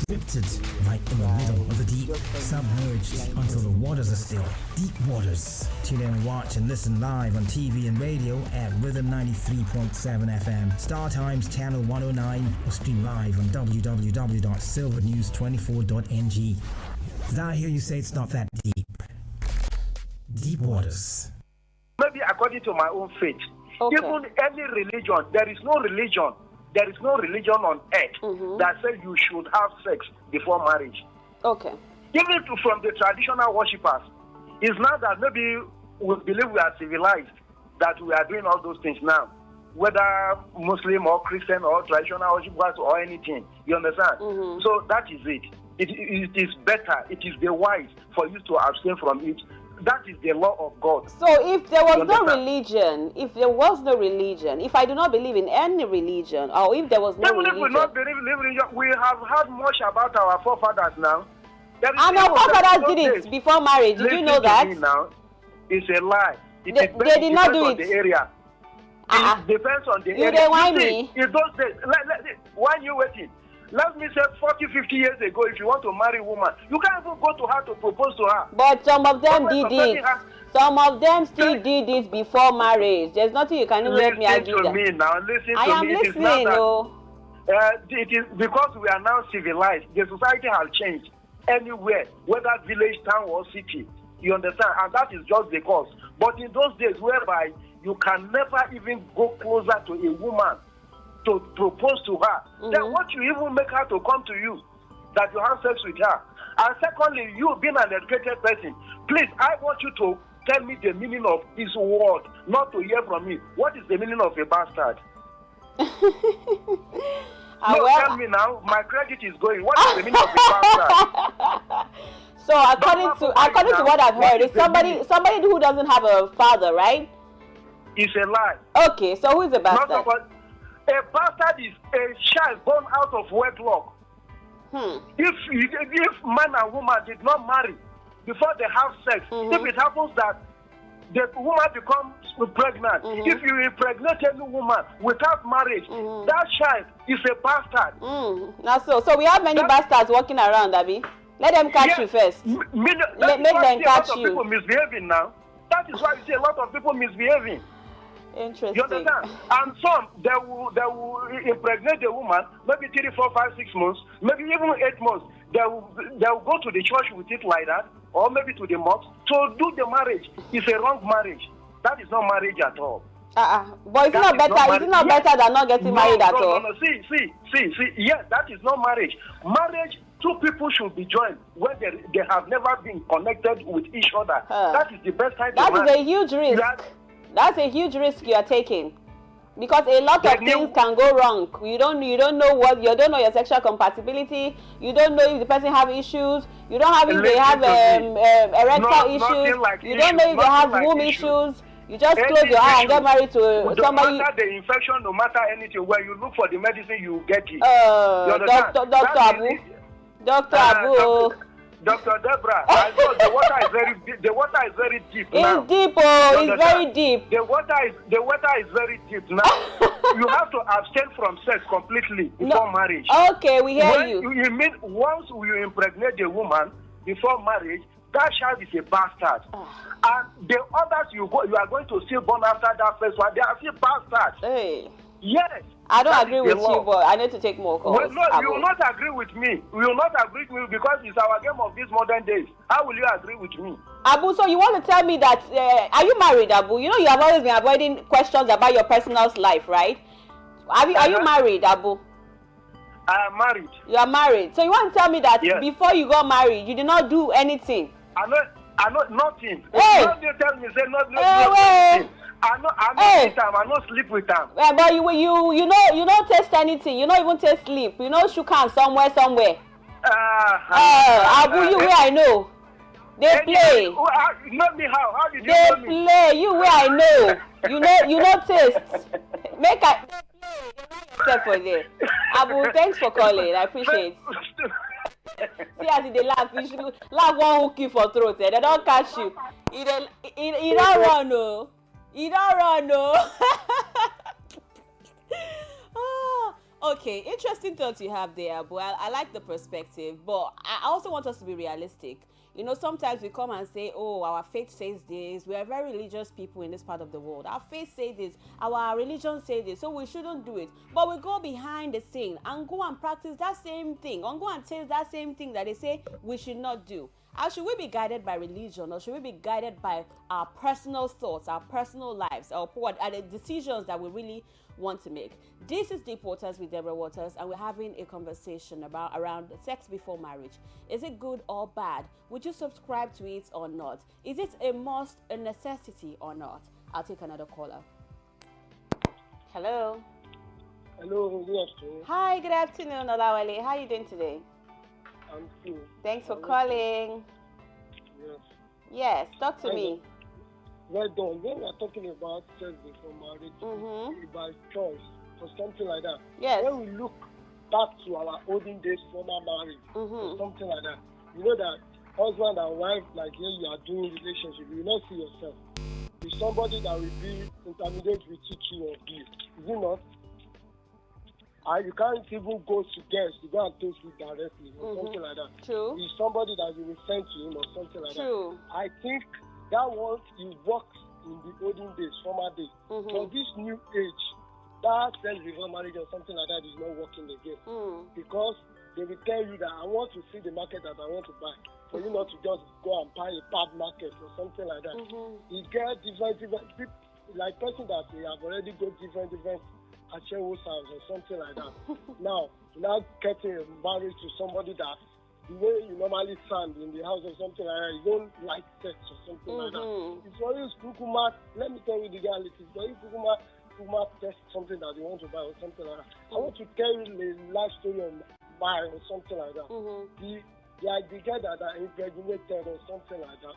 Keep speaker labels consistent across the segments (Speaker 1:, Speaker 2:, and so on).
Speaker 1: drifted right in the middle of the deep, submerged until the waters are still. Deep waters. Tune in and watch and listen live on TV and radio at Rhythm 93.7 FM, Star Times Channel 109, or stream live on www.silvernews24.ng. Did I hear you say it's not that deep? Deep waters.
Speaker 2: Maybe according to my own faith, even any religion, there is no religion on earth that says you should have sex before marriage.
Speaker 3: Okay.
Speaker 2: Even from the traditional worshippers, it's not that maybe we believe we are civilized, that we are doing all those things now, whether Muslim or Christian or traditional worshippers or anything. You understand? So that is it. It is better, it is the wise for you to abstain from it. That is the law of God.
Speaker 3: So if there was no religion, if I do not believe in any religion, or if there was no religion...
Speaker 2: Even if we not believe in religion, we have heard much about our forefathers now.
Speaker 3: And our forefathers did it before marriage. Did you know that?
Speaker 2: Now, it's a lie.
Speaker 3: They did not do it.
Speaker 2: The area. It depends on the area.
Speaker 3: You don't want me.
Speaker 2: In those days, when you waiting, let me say 40, 50 years ago, if you want to marry a woman, you can't even go to her to propose to her.
Speaker 3: But some of them did it. Some of them still did it before marriage. There's nothing you can even let me argue that.
Speaker 2: Listen to me now. Listen to me.
Speaker 3: I am listening,
Speaker 2: it is because we are now civilized. The society has changed anywhere, whether village, town, or city. You understand? And that is just the cause. But in those days, whereby you can never even go closer to a woman to propose to her, then what you even make her to come to you, that you have sex with her. And secondly, you being an educated person, please, I want you to tell me the meaning of this word, not to hear from me. What is the meaning of a bastard? Tell me now. My credit is going. What is the meaning of a bastard?
Speaker 3: So according to what I've heard, it's somebody who doesn't have a father, right?
Speaker 2: It's a lie.
Speaker 3: Okay, so who is a bastard?
Speaker 2: A bastard is a child born out of wedlock. If man and woman did not marry before they have sex, if it happens that the woman becomes pregnant, if you impregnate any woman without marriage, that child is a bastard.
Speaker 3: Now so we have many bastards walking around, Abby. Let them catch you first. Make them catch you.
Speaker 2: A lot of people misbehaving now. That is why you see a lot of people misbehaving.
Speaker 3: Interesting.
Speaker 2: You understand? And some they will impregnate the woman, maybe 3, 4, 5, 6 months, maybe even 8 months. They will go to the church with it like that, or maybe to the mosque to do the marriage. It's a wrong marriage. That is not marriage at all.
Speaker 3: But is it not better than not getting married at all?
Speaker 2: No. See. Yes, that is not marriage. Marriage, two people should be joined when they have never been connected with each other. That is the best time to marry.
Speaker 3: That is a huge risk. That's a huge risk you are taking, because a lot of things can go wrong. You don't know your sexual compatibility. You don't know if the person have issues. You don't have if they have erectile issues. You don't know if they have womb issues. You just close your eye and get married to somebody.
Speaker 2: No matter the infection, no matter anything, when you look for the medicine, you get it.
Speaker 3: Dr. Abu.
Speaker 2: Dr. Deborah, I know the water is very deep. The water is very deep now.
Speaker 3: It's deep, it's very deep.
Speaker 2: The water is very deep now. You have to abstain from sex completely before marriage.
Speaker 3: Okay, we hear you.
Speaker 2: You mean once you impregnate the woman before marriage, that child is a bastard. And the others you are going to see born after that first one, they are still bastards.
Speaker 3: Hey.
Speaker 2: Yes.
Speaker 3: I don't agree with you, but I need to take more calls.
Speaker 2: Well, no, you will not agree with me. You will not agree with me because it's our game of these modern days. How will you agree with me?
Speaker 3: Abu, so you want to tell me that, are you married, Abu? You know you have always been avoiding questions about your personal life, right? Are you married, Abu?
Speaker 2: I am married.
Speaker 3: You are married. So you want to tell me that before you got married, you did not do anything?
Speaker 2: I know nothing.
Speaker 3: Hey.
Speaker 2: Don't you tell me, say nothing. I know with them. I don't sleep with them.
Speaker 3: Well, but you don't taste anything. You don't even taste sleep. You know shook hands somewhere. Abu, you where I know. They play.
Speaker 2: You know me how? How did you
Speaker 3: know
Speaker 2: me?
Speaker 3: They play. You where I know. You know taste. Make I except for there. Abu, thanks for calling. I appreciate it. See as they laugh, you should laugh one hook you for throat. They don't catch you. He don't run no. He don't run no. Okay, interesting thoughts you have there, but I like the perspective. But I also want us to be realistic. Sometimes we come and say, oh, our faith says this. We are very religious people in this part of the world. Our faith says this. Our religion says this. So we shouldn't do it. But we go behind the scene and go and practice that same thing. And go and taste that same thing that they say we should not do. How should we be guided by religion, or should we be guided by our personal thoughts, our personal lives, or what are the decisions that we really want to make? This is Deep Waters with Deborah Waters, and we're having a conversation around sex before marriage. Is it good or bad? Would you subscribe to it or not? Is it a must, a necessity or not? I'll take another caller. Hello.
Speaker 2: Hello, good afternoon.
Speaker 3: Hi, good afternoon, Olawale. How are you doing today?
Speaker 2: I'm cool.
Speaker 3: Thanks for calling.
Speaker 2: Yes.
Speaker 3: Yes, talk to me.
Speaker 2: Well done. When we're talking about sex before marriage, by choice or something like that.
Speaker 3: Yes.
Speaker 2: When we look back to our olden days former marriage or something like that, you know that husband and wife, like when you are doing relationship, you will not see yourself. It's somebody that will be intermediate with you or be. Is it not? You can't even go to guests to go and toast it directly or something like that.
Speaker 3: True.
Speaker 2: It's somebody that you will send to him or something like
Speaker 3: True.
Speaker 2: that. I think that one, it works in the olden days, former days. For this new age, that sex before marriage or something like that is not working again. Because they will tell you that I want to see the market that I want to buy. For you not to just go and buy a bad market or something like that. You get different people, like person that they have already got different Achewo's house or something like that. Now getting married to somebody that the way you normally stand in the house or something like that, you don't like sex or something like that. It's always Kukuma. Let me tell you the reality. It's always Kukuma test something that you want to buy or something like that. I want to tell you the life story of mine or something like that. The guy that I impregnated or something like that.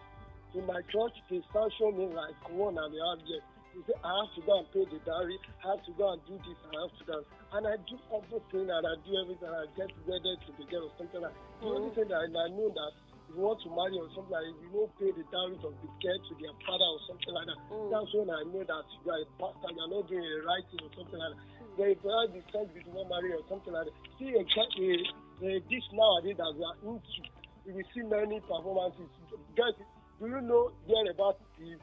Speaker 2: In my church, they sanctioned me like 1.5 years. He said, I have to go and pay the dowry, I have to go and do this, I have to go. And I do everything and I do everything and I get wedded to the girl or something like that. The only thing that I know that if you want to marry or something like that, if you don't pay the dowry of the girl to their father or something like that, that's when I know that you are a pastor, you are not doing a right thing or something like that. They provide the sex before marriage or something like that. See exactly this nowadays that we are into. We see many performances. Guys, do you know about the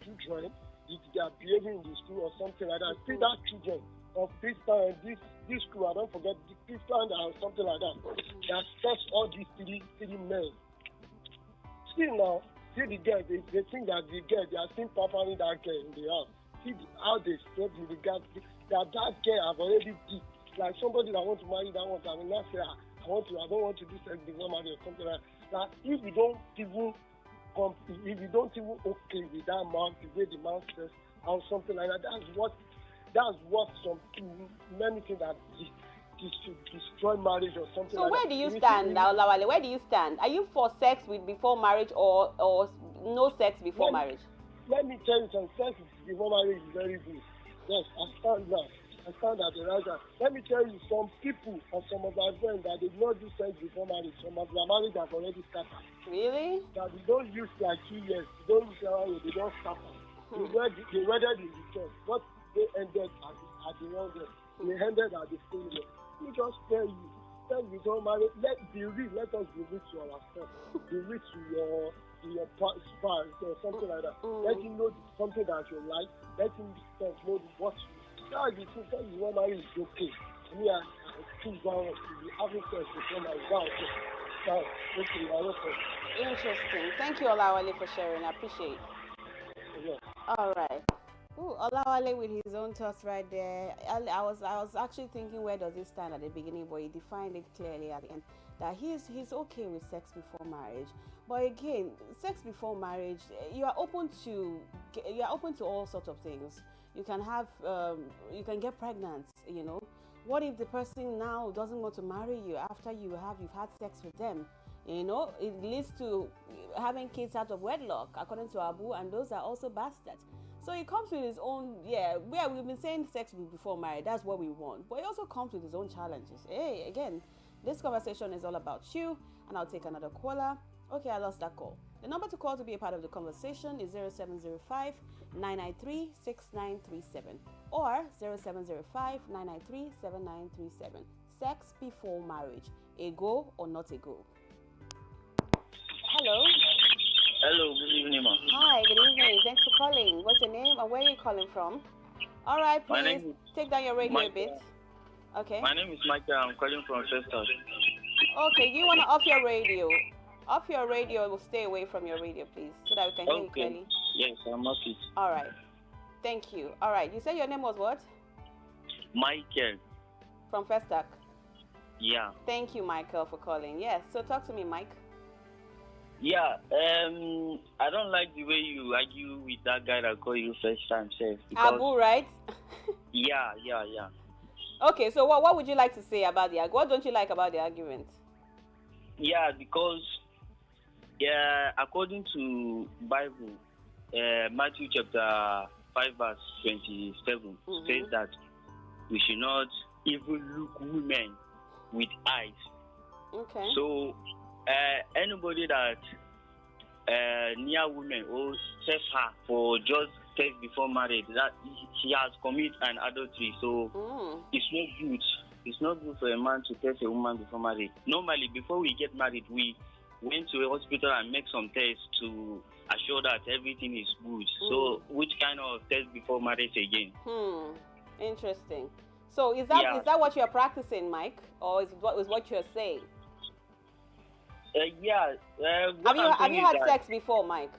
Speaker 2: children? They are behaving in the school or something like that. See that children of this time, this school, I don't forget, this time or something like that. That touch all these three men. See now, see the girl, they think that the girl, they are still pampering that girl in the house. See how they spread with the girl, that girl have already did. Like somebody that want to marry that one, I will not say, I don't want to do sex before marriage or something like that. Now, if you don't even okay with that man, the way the man says or something like that, that's what many think that destroy marriage or something
Speaker 3: so
Speaker 2: like that.
Speaker 3: So where do you stand now, Lawale? Where do you stand? Are you for sex before marriage or no sex before marriage?
Speaker 2: Let me tell you something. Sex before marriage is very good. Yes, I stand now. I stand at the right side. Let me tell you, some people or some of my friends that did not do sex before marriage, some of their marriage have already started.
Speaker 3: Really?
Speaker 2: That they don't use like 2 years. They don't use they don't start. They wedded in the church, but they ended at the wrong end. They ended at the same way. We just tell you, sex before marriage, let us be rich to ourselves. Be rich to your spouse or something like that. Let him know something that you like. Let him know what you like. The thing that you want to marry is okay. Me, I choose down to be having sex before marriage.
Speaker 3: Interesting. Thank you, Olawale, for sharing. I appreciate it.
Speaker 2: Yeah.
Speaker 3: All right. Ooh, Olawale with his own thoughts right there. I was actually thinking, where does it stand at the beginning, but he defined it clearly at the end that he's okay with sex before marriage. But again, sex before marriage, you are open to all sorts of things. You can have you can get pregnant, you know. What if the person now doesn't want to marry you after you've had sex with them? You know, it leads to having kids out of wedlock, according to Abu, and those are also bastards. So it comes with his own, we've been saying sex before marriage, that's what we want. But it also comes with its own challenges. Hey, again, this conversation is all about you, and I'll take another caller. Okay, I lost that call. The number to call to be a part of the conversation is 0705 993-6937 or 0705-993-7937. Sex before marriage, a go or not a go? Hello.
Speaker 4: Hello, good evening, ma'am.
Speaker 3: Hi, good evening. Thanks for calling. What's your name and where are you calling from? All right, please take down your radio a bit. Okay.
Speaker 4: My name is Michael. I'm calling from Chester.
Speaker 3: Okay, you want to off your radio? Off your radio. We'll stay away from your radio, please, so that we can hear you clearly.
Speaker 4: Yes, I'm off it.
Speaker 3: All right. Thank you. All right. You said your name was what?
Speaker 4: Michael.
Speaker 3: From Festac.
Speaker 4: Yeah.
Speaker 3: Thank you, Michael, for calling. Yes. So talk to me, Mike.
Speaker 4: Yeah. I don't like the way you argue with that guy that called you first time, safe.
Speaker 3: Abu, right?
Speaker 4: Yeah.
Speaker 3: Okay. So what would you like to say about the argument? What don't you like about the argument?
Speaker 4: Yeah, because according to Bible, Matthew chapter 5 verse 27 says that we should not even look women with eyes.
Speaker 3: Okay.
Speaker 4: So anybody that near women or test her for just sex before marriage, that she has committed an adultery. So it's not good. It's not good for a man to test a woman before marriage. Normally, before we get married, we went to a hospital and make some tests to assure that everything is good. So which kind of test before marriage again?
Speaker 3: Interesting. So is that what you're practicing, Mike, or is what you're saying?
Speaker 4: Have you
Speaker 3: had sex before, Mike?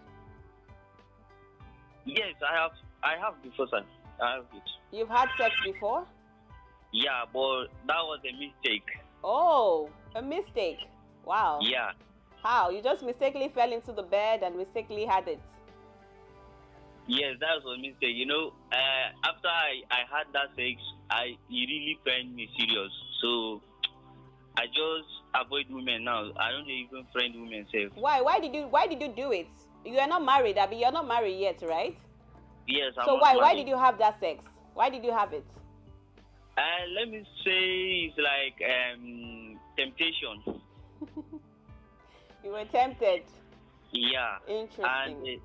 Speaker 4: Yes, I have before, sir. I have it.
Speaker 3: You've had sex before?
Speaker 4: Yeah, but that was a mistake.
Speaker 3: Oh, a mistake. Wow.
Speaker 4: Yeah.
Speaker 3: How? You just mistakenly fell into the bed and mistakenly had it?
Speaker 4: Yes, that was a mistake. You know, after I had that sex, it really friend me serious. So I just avoid women now. I don't even friend women safe.
Speaker 3: Why did you do it? You are not married, Abby. You're not married yet, right?
Speaker 4: Yes, I'm
Speaker 3: So
Speaker 4: not
Speaker 3: why
Speaker 4: married.
Speaker 3: did you have that sex? Why did you have it?
Speaker 4: Let me say it's like temptation.
Speaker 3: You were tempted.
Speaker 4: Yeah.
Speaker 3: Interesting.
Speaker 4: And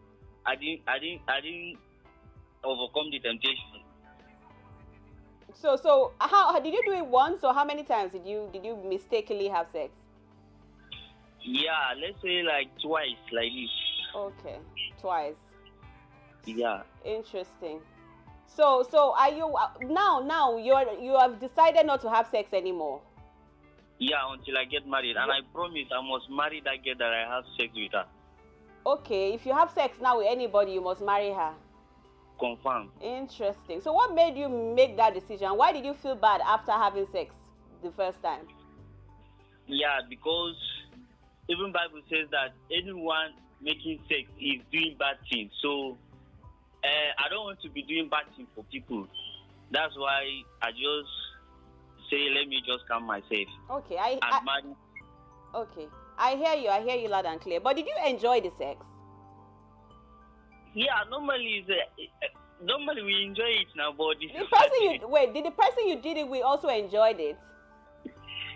Speaker 4: I didn't overcome the temptation.
Speaker 3: So how did you do it once, or how many times did you mistakenly have sex?
Speaker 4: Yeah, let's say like twice, like this.
Speaker 3: Okay, twice.
Speaker 4: Yeah.
Speaker 3: Interesting. So are you now you have decided not to have sex anymore?
Speaker 4: Yeah, until I get married, and I promise I must marry that girl that I have sex with her.
Speaker 3: Okay, if you have sex now with anybody, you must marry her.
Speaker 4: Confirm.
Speaker 3: Interesting. So what made you make that decision? Why did you feel bad after having sex the first time?
Speaker 4: Yeah, because even Bible says that anyone making sex is doing bad things. So I don't want to be doing bad things for people. That's why I just say, let me just calm myself.
Speaker 3: Okay,
Speaker 4: Okay.
Speaker 3: I hear you loud and clear. But did you enjoy the sex?
Speaker 4: Yeah, normally we enjoy it now, but
Speaker 3: did the person you did it with also enjoyed it?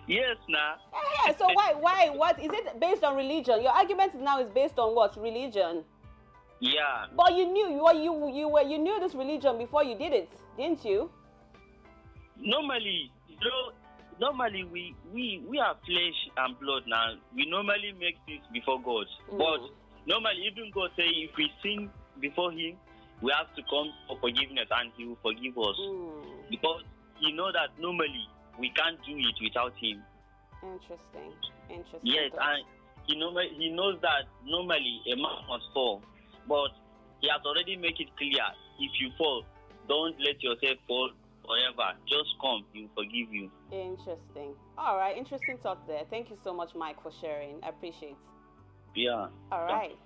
Speaker 4: Yes, nah.
Speaker 3: Yeah. So why? What is it based on religion? Your argument now is based on what? Religion.
Speaker 4: Yeah.
Speaker 3: But you knew this religion before you did it, didn't you?
Speaker 4: Normally, we are flesh and blood now. We normally make things before God. But normally, even God say if we sin before Him, we have to come for forgiveness, and He will forgive us. Because He knows that normally we can't do it without Him.
Speaker 3: Interesting.
Speaker 4: Yes, and He knows that normally a man must fall, but He has already made it clear: if you fall, don't let yourself fall forever. Just come, He will forgive you.
Speaker 3: Interesting. All right, interesting talk there. Thank you so much, Mike, for sharing. I appreciate.
Speaker 4: Yeah.
Speaker 3: All right.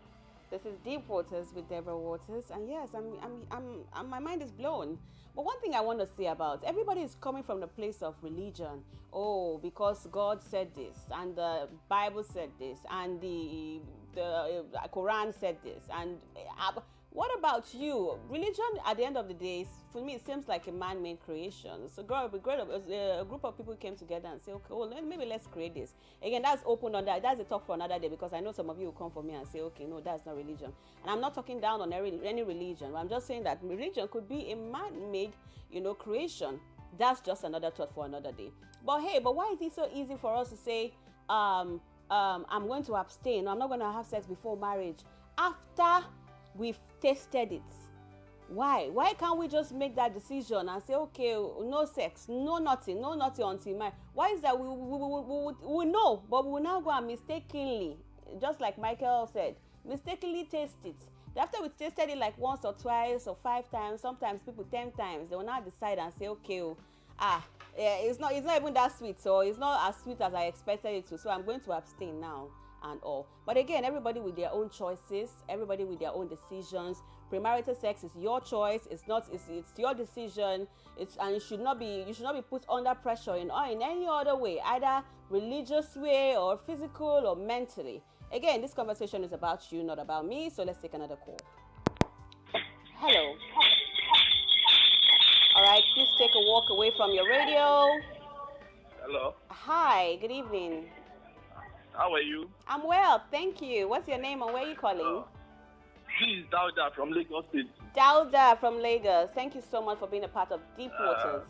Speaker 3: This is Deep Waters with Deborah Waters, and yes, my mind is blown. But one thing I want to say about everybody is coming from the place of religion. Oh, because God said this, and the Bible said this, and the Quran said this, and What about you? Religion, at the end of the day, for me, it seems like a man-made creation. So, a group of people came together and say, okay, well, maybe let's create this. Again, that's open on that. That's a talk for another day, because I know some of you will come for me and say, okay, no, that's not religion. And I'm not talking down on any religion. I'm just saying that religion could be a man-made, creation. That's just another thought for another day. But hey, why is it so easy for us to say, I'm going to abstain, I'm not going to have sex before marriage after we've tasted it? Why can't we just make that decision and say, okay, no sex, no nothing until marriage? Why is that we know, but we will now go and mistakenly, just like Michael said, mistakenly taste it? After we tasted it like once or twice or 5 times, sometimes people 10 times, they will now decide and say, okay, it's not even that sweet, so it's not as sweet as I expected it to, so I'm going to abstain now and all. But again, everybody with their own choices, everybody with their own decisions. Premarital sex is your choice. It's your decision. And you should not be put under pressure in any other way, either religious way or physical or mentally. Again, this conversation is about you, not about me. So let's take another call. Hello. All right, please take a walk away from your radio.
Speaker 5: Hello.
Speaker 3: Hi, good evening.
Speaker 5: How are you?
Speaker 3: I'm well, thank you. What's your name and where are you calling?
Speaker 5: This is Dauda from Lagos State.
Speaker 3: Dauda from Lagos. Thank you so much for being a part of Deep Waters.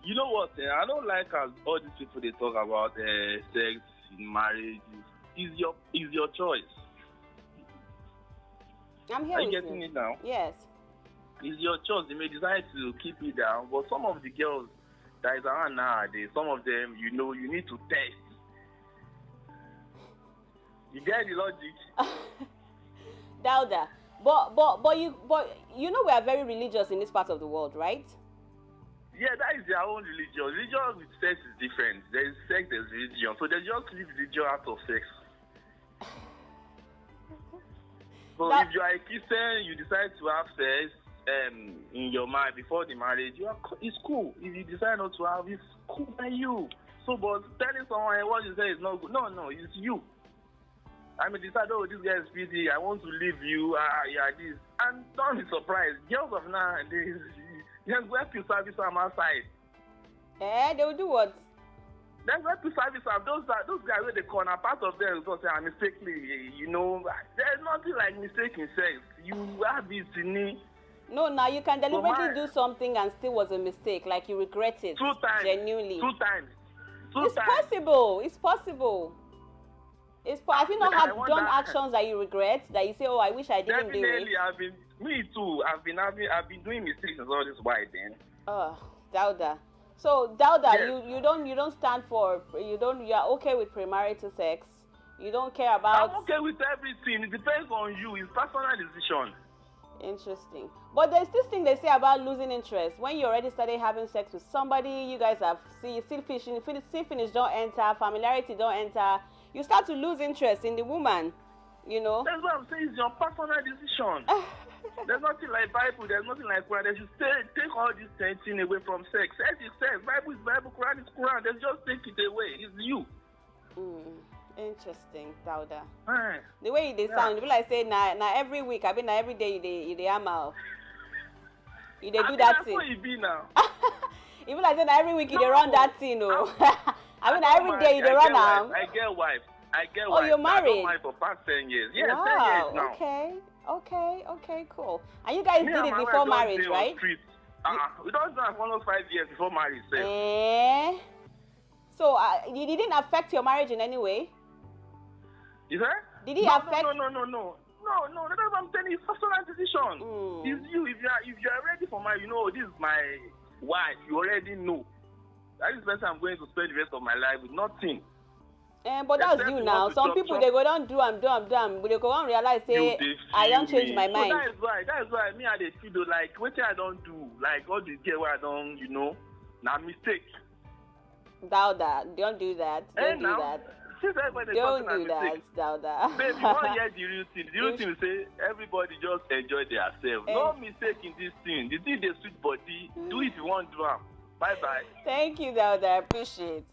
Speaker 5: You know what? I don't like as all these people they talk about sex in marriage. Is your choice.
Speaker 3: I'm here.
Speaker 5: Are you
Speaker 3: with
Speaker 5: getting it now?
Speaker 3: Yes.
Speaker 5: It's your choice. They may decide to keep it down, but some of the girls that is around nowadays, some of them, you need to test. You get the logic?
Speaker 3: Dauda, but you know we are very religious in this part of the world, right?
Speaker 5: Yeah, that is their own religion. Religion with sex is different. There is sex, there's religion. So they just leave religion out of sex. So if you are a Christian, you decide to have sex in your mind before the marriage, it's cool. If you decide not to have, it's cool by you. So, but telling someone what you say is not good. No, it's you. I mean, decide, this guy is pretty, I want to leave you, this. And don't be surprised. Girls of nowadays, just go to service them outside.
Speaker 3: They will do what?
Speaker 5: That's what to service them. Those guys with the corner, part of them will say, mistakenly, there's nothing like mistake in sex. You have this in me.
Speaker 3: No, now you can deliberately do something and still was a mistake, like you regret it.
Speaker 5: 2 times.
Speaker 3: Genuinely.
Speaker 5: 2 times.
Speaker 3: It's possible. It's possible. Have you not done actions that you regret, that you say, oh, I wish I didn't do it?
Speaker 5: Definitely, me too. I've been doing mistakes since all this while then.
Speaker 3: Oh, Dauda. So Dauda,
Speaker 5: yes.
Speaker 3: you don't stand for, you are okay with premarital sex. You don't care about.
Speaker 5: I'm okay with everything. It depends on you. It's personal decision.
Speaker 3: Interesting. But there's this thing they say about losing interest. When you already started having sex with somebody, you guys have still finish don't enter, familiarity don't enter. You start to lose interest in the woman,
Speaker 5: That's what I'm saying. It's your personal decision. There's nothing like Bible. There's nothing like Quran. They should take all this thing away from sex. Sex is sex. Bible is Bible. Quran is Quran. They just take it away. It's you.
Speaker 3: Interesting, Dauda.
Speaker 5: Right.
Speaker 3: The way they sound, people like say, now every week, every day you dey hammer. You dey do that thing.
Speaker 5: That's what you be now.
Speaker 3: Even like say every week you dey run that thing, every day you dey run am.
Speaker 5: I get wife.
Speaker 3: Oh, you're married?
Speaker 5: I've been married for past 10 years. Yes,
Speaker 3: wow,
Speaker 5: 10 years now.
Speaker 3: Okay, cool. And you guys did it before marriage, right?
Speaker 5: We don't have almost 5 years before marriage.
Speaker 3: So it didn't affect your marriage in any way?
Speaker 5: Is that?
Speaker 3: Did it affect?
Speaker 5: No. That's what I'm telling you. Personal decision. It's you. If you are ready for marriage, this is my wife. You already know. That is the person I'm going to spend the rest of my life with. Nothing.
Speaker 3: But that's you now. Some people they go don't do am, but they go on realize say I don't change my mind.
Speaker 5: So that's why me I dey feel like what I don't do, like all this girl I don't, na mistake.
Speaker 3: Dauda, don't do that. Don't do that. Don't do that, Dauda.
Speaker 5: Baby, you won't hear the real thing. The real thing will say everybody just enjoy themselves. No mistake in this thing. The thing they sweet body. Do it if you want to do am. Bye.
Speaker 3: Thank you, Dauda. I appreciate.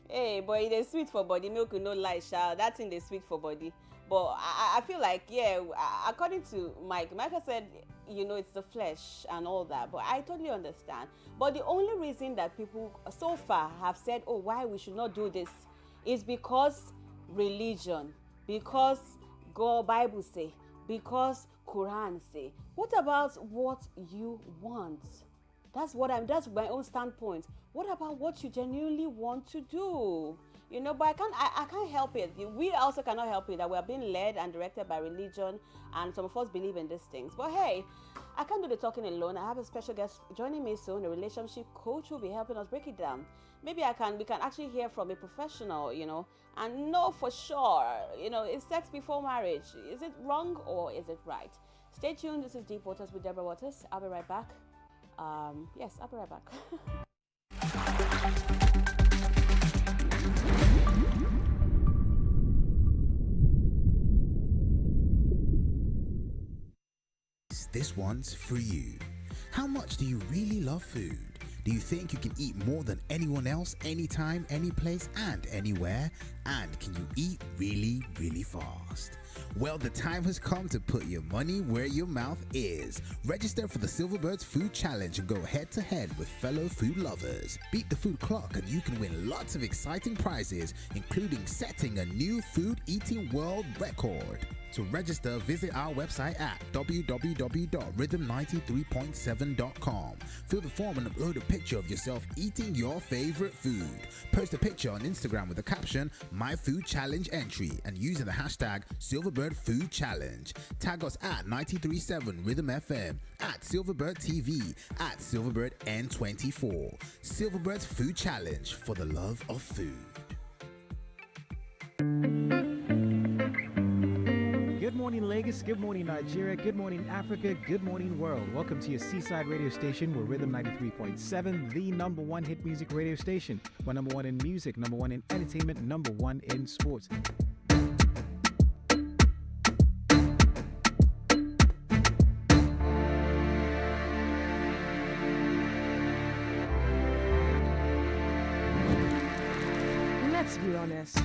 Speaker 3: Hey, boy, it is sweet for body. Milk will no lie, child. That thing is sweet for body. But I feel like, yeah, according to Michael said, it's the flesh and all that. But I totally understand. But the only reason that people so far have said, oh, why we should not do this is because religion, because God Bible say, because Quran say. What about what you want? That's my own standpoint. What about what you genuinely want to do? But I can't help it. We also cannot help it that we are being led and directed by religion, and some of us believe in these things. But hey, I can't do the talking alone. I have a special guest joining me soon, a relationship coach who will be helping us break it down. Maybe we can actually hear from a professional, and know for sure, is sex before marriage, is it wrong or is it right? Stay tuned. This is Deep Waters with Deborah Waters. I'll be right back. Yes, I'll be right back.
Speaker 1: This one's for you. How much do you really love food? Do you think you can eat more than anyone else, anytime, any place, and anywhere? And can you eat really, really fast? Well, the time has come to put your money where your mouth is. Register for the Silverbirds Food Challenge and go head-to-head with fellow food lovers. Beat the food clock and you can win lots of exciting prizes, including setting a new food eating world record. To register, visit our website at www.rhythm93.7.com. Fill the form and upload a picture of yourself eating your favorite food. Post a picture on Instagram with the caption, My Food Challenge Entry, and using the hashtag Silverbird Food Challenge. Tag us at 93.7 Rhythm FM, at Silverbird TV, at Silverbird N24. Silverbird's Food Challenge for the love of food.
Speaker 6: Good morning, Lagos. Good morning, Nigeria. Good morning, Africa. Good morning, world. Welcome to your Seaside radio station with Rhythm 93.7, the number one hit music radio station. We're number one in music, number one in entertainment, number one in sports.
Speaker 7: Let's be honest.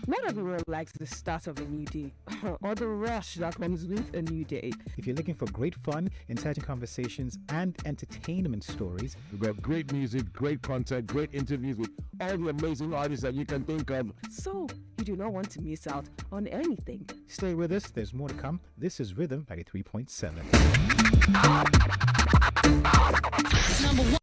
Speaker 7: Not everyone likes the start of a new day or the rush that comes with a new day.
Speaker 6: If you're looking for great fun, intelligent conversations, and entertainment stories,
Speaker 8: we have great music, great content, great interviews with all the amazing artists that you can think of.
Speaker 7: So, you do not want to miss out on anything.
Speaker 6: Stay with us. There's more to come. This is Rhythm 93.7.
Speaker 1: Number one.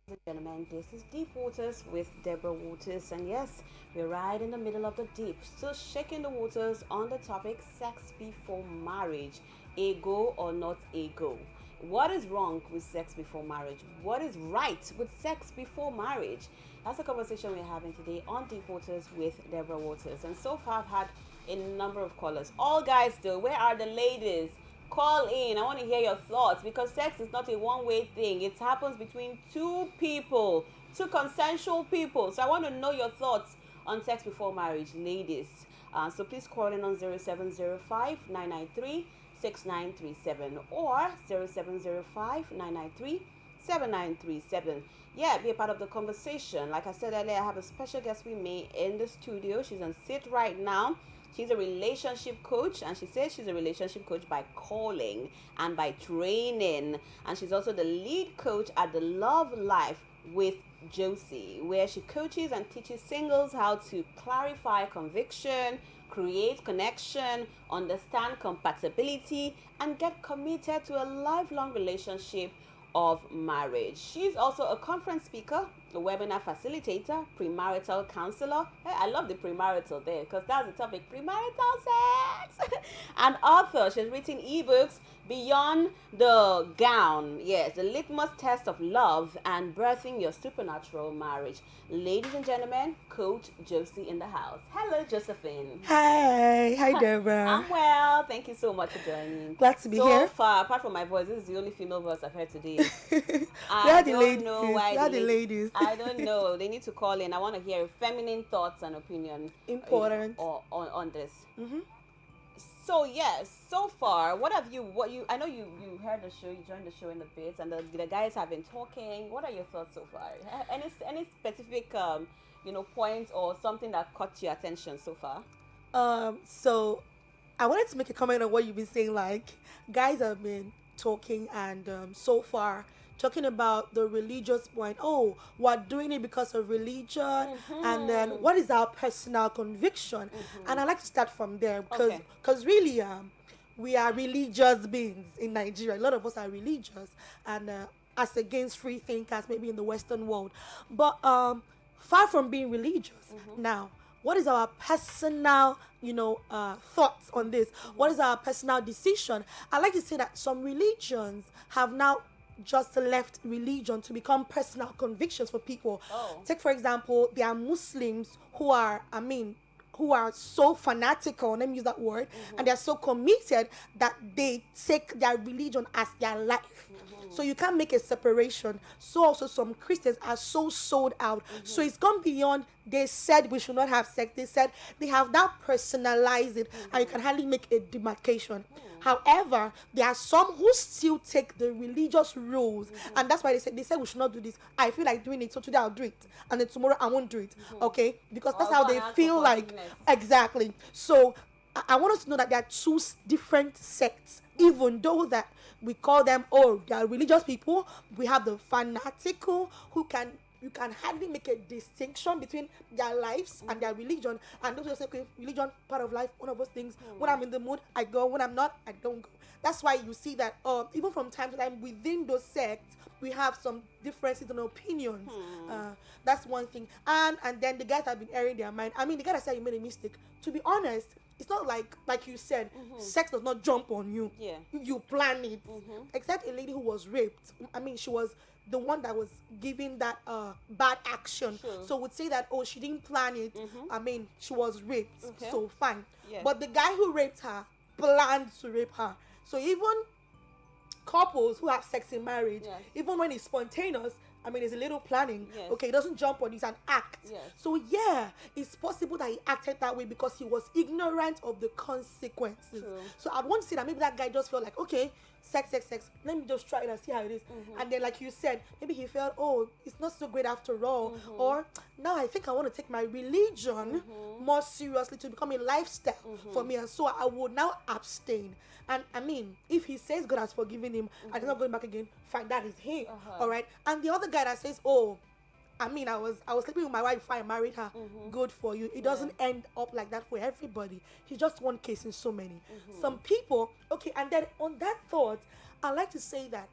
Speaker 3: Ladies and gentlemen, this is Deep Waters with Deborah Waters, and yes, we're right in the middle of the deep, still shaking the waters on the topic sex before marriage, a go or not a go. What is wrong with sex before marriage? What is right with sex before marriage? That's the conversation we're having today on Deep Waters with Deborah Waters. And so far I've had a number of callers. All guys though, where are the ladies? Call in. I want to hear your thoughts, because sex is not a one-way thing. It happens between two people, two consensual people. So I want to know your thoughts on sex before marriage, ladies. So please call in on 0705-993-6937 or 0705-993-7937. Yeah, be a part of the conversation. Like I said earlier, I have a special guest with me in the studio. She's on sit right now. She's a relationship coach, and she says she's a relationship coach by calling and by training. And she's also the lead coach at the Love Life with Jossy, where she coaches and teaches singles how to clarify conviction, create connection, understand compatibility, and get committed to a lifelong relationship of marriage. She's also a conference speaker, a webinar facilitator, premarital counselor. Hey, I love the premarital there, because that's the topic, premarital sex. And author. She's written ebooks, Beyond the Gown, yes, the litmus test of love and birthing your supernatural marriage. Ladies and gentlemen, Coach Jossy in the house. Hello, Josephine.
Speaker 9: Hi Deborah.
Speaker 3: I'm well. Thank you so much for joining.
Speaker 9: Glad to be
Speaker 3: so
Speaker 9: here.
Speaker 3: So far, apart from my voice, this is the only female voice I've heard today.
Speaker 9: Where are the ladies? Where are the ladies?
Speaker 3: I don't know. They need to call in. I want to hear feminine thoughts and opinion.
Speaker 9: Important.
Speaker 3: On this. Mm-hmm. So yes, so far, I know you heard the show, you joined the show in the bits, and the guys have been talking. What are your thoughts so far? Any specific points or something that caught your attention so far?
Speaker 9: So I wanted to make a comment on what you've been saying. Like, guys have been talking, and so far talking about the religious point. Oh, we're doing it because of religion, and then what is our personal conviction? And I like to start from there because really, we are religious beings in Nigeria. A lot of us are religious, and as against free thinkers, maybe in the Western world, but far from being religious now. What is our personal, thoughts on this? What is our personal decision? I like to say that some religions have now just left religion to become personal convictions for people. Take, for example, there are Muslims who are so fanatical, let me use that word, and they're so committed that they take their religion as their life. So you can't make a separation. So also some Christians are so sold out. So it's gone beyond, they said we should not have sex. They said they have now personalized it, and you can hardly make a demarcation. However, there are some who still take the religious rules, and that's why they said we should not do this. I feel like doing it, so today I'll do it, and then tomorrow I won't do it. Okay, because that's how they feel like. Exactly. So I want us to know that there are two different sects, even though that we call them, they are religious people. We have the fanatical you can hardly make a distinction between their lives and their religion. And those who say, okay, religion, part of life, one of those things. When I'm in the mood, I go. When I'm not, I don't go. That's why you see that even from time to time within those sects, we have some differences in opinions. That's one thing. And then the guys have been airing their mind. I mean, the guy that said you made a mistake. To be honest, it's not like you said, sex does not jump on you. Yeah. You plan it. Except a lady who was raped. I mean, she was the one that was giving that bad action. So would say that, she didn't plan it. I mean, she was raped. So fine. Yeah. But the guy who raped her planned to rape her. So even couples who have sex in marriage, even when it's spontaneous, I mean, there's a little planning. Yes. Okay, it doesn't jump on you, it's an act. Yes. So yeah, it's possible that he acted that way because he was ignorant of the consequences. True. So I'd want to say that maybe that guy just felt like, okay, sex, let me just try it and see how it is. And then, like you said, maybe he felt, it's not so great after all. Or now I think I want to take my religion more seriously to become a lifestyle for me, and so I would now abstain. And I mean, if he says God has forgiven him and he's not going back again, fine, that is him. All right. And the other guy that says, I mean, I was sleeping with my wife before I married her. Good for you. It doesn't end up like that for everybody. He's just one case in so many. Some people, and then on that thought, I like to say that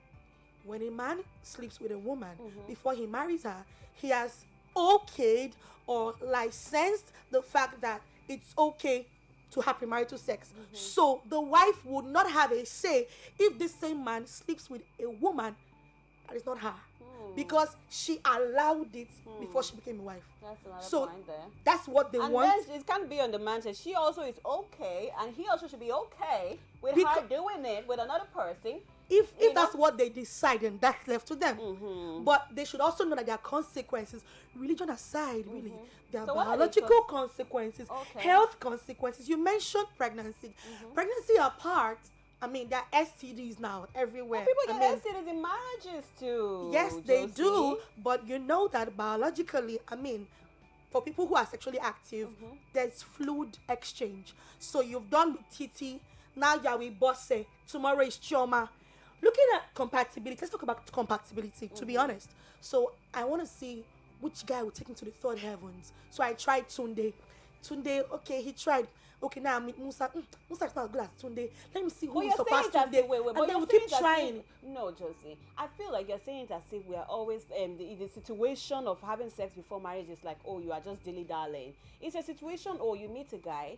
Speaker 9: when a man sleeps with a woman before he marries her, he has okayed or licensed the fact that it's okay to have premarital sex. So the wife would not have a say if this same man sleeps with a woman that is not her. Because she allowed it before she became a wife. That's another point there. That's what they want.
Speaker 3: And then it can't be on the man. She also is okay, and he also should be okay with her doing it with another person.
Speaker 9: If that's what they decide, then that's left to them. But they should also know that there are consequences. Religion aside, really, there are biological consequences, health consequences. You mentioned pregnancy. Pregnancy apart, I mean, there are STDs now everywhere.
Speaker 3: People get STDs in marriages too.
Speaker 9: Yes, they do. But you know that biologically, I mean, for people who are sexually active, there's fluid exchange. So you've done with TT, now you're with Bosse, tomorrow is Chioma. Looking at compatibility, let's talk about compatibility, to be honest. So I want to see which guy will take me to the third heavens. So I tried Tunde. Okay, he tried. Okay, now I'm with Musa. Musa is not as good as Tunde. Let me see who will surpass Tunde. And then we keep trying.
Speaker 3: No, Josie. I feel like you're saying it as if we are always the situation of having sex before marriage is like, you are just dilly-dallying. It's a situation, you meet a guy,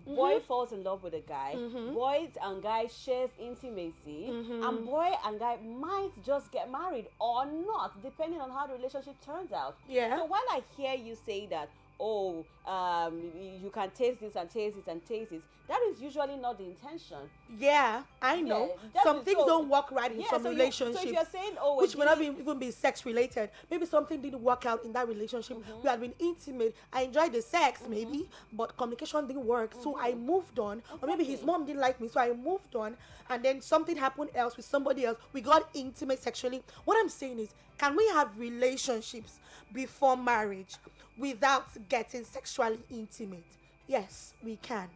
Speaker 3: boy falls in love with a guy, boys and guys shares intimacy, and boy and guy might just get married or not, depending on how the relationship turns out. Yeah. So while I hear you say that, oh, you can taste this and taste it and taste it. That is usually not the intention.
Speaker 9: Yeah, I know.
Speaker 3: Yeah,
Speaker 9: some things don't work right in some
Speaker 3: so
Speaker 9: relationships.
Speaker 3: So if you're saying, oh,
Speaker 9: which may not even be sex related, maybe something didn't work out in that relationship. We had been intimate. I enjoyed the sex, maybe, but communication didn't work. So I moved on. Or maybe his mom didn't like me, so I moved on. And then something happened else with somebody else. We got intimate sexually. What I'm saying is, can we have relationships before marriage without getting sexually intimate? Yes, we can.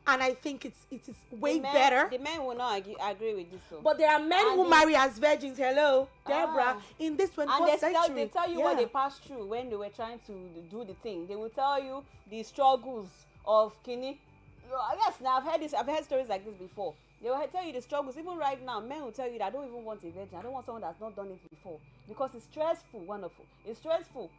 Speaker 9: And I think it is way better.
Speaker 3: The men will not agree with this.
Speaker 9: But there are men who marry as virgins. Hello, Deborah, in this 21st century.
Speaker 3: They tell you what they passed through when they were trying to do the thing. They will tell you the struggles of kini. Yes, now I've heard stories like this before. They will tell you the struggles. Even right now, men will tell you that I don't even want a virgin. I don't want someone that's not done it before because it's stressful. Wonderful. It's stressful.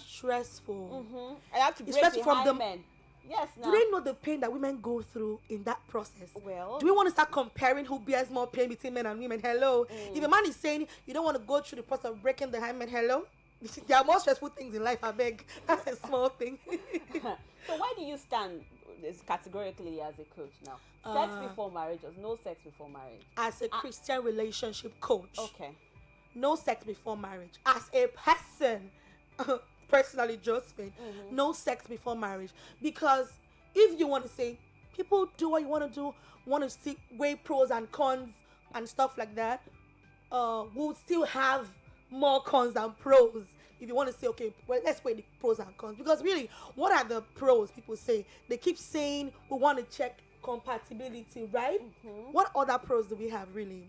Speaker 9: Stressful.
Speaker 3: I have to break the high men. Yes. Now.
Speaker 9: Do they know the pain that women go through in that process?
Speaker 3: Well,
Speaker 9: do we want to start comparing who bears more pain between men and women? Hello. If a man is saying you don't want to go through the process of breaking the hymen, hello. There are more stressful things in life. I beg. That's a small thing.
Speaker 3: So why do you stand categorically as a coach now? Sex before marriage or no sex before marriage?
Speaker 9: As a Christian relationship coach.
Speaker 3: Okay.
Speaker 9: No sex before marriage. As a person. Personally, Josephine, no sex before marriage. Because if you want to say, people do what you want to do, want to weigh pros and cons and stuff like that, we'll still have more cons than pros. If you want to say, okay, well, let's weigh the pros and cons. Because really, what are the pros people say? They keep saying we want to check compatibility, right? What other pros do we have, really?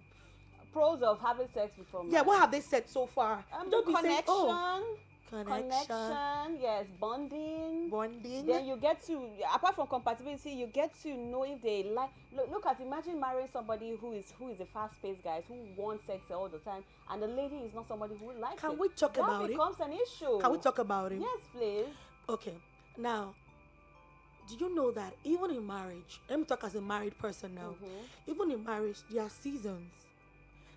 Speaker 3: Pros of having sex before marriage.
Speaker 9: Yeah, what have they said so far?
Speaker 3: Don't connection.
Speaker 9: Connection,
Speaker 3: yes, bonding.
Speaker 9: Then
Speaker 3: you get to, apart from compatibility, you get to know if they like. Imagine marrying somebody who is a fast-paced guy who wants sex all the time, and the lady is not somebody who likes it.
Speaker 9: Can we talk about it?
Speaker 3: That becomes an issue.
Speaker 9: Can we talk about it?
Speaker 3: Yes, please.
Speaker 9: Okay. Now, do you know that even in marriage, let me talk as a married person now. Even in marriage, there are seasons.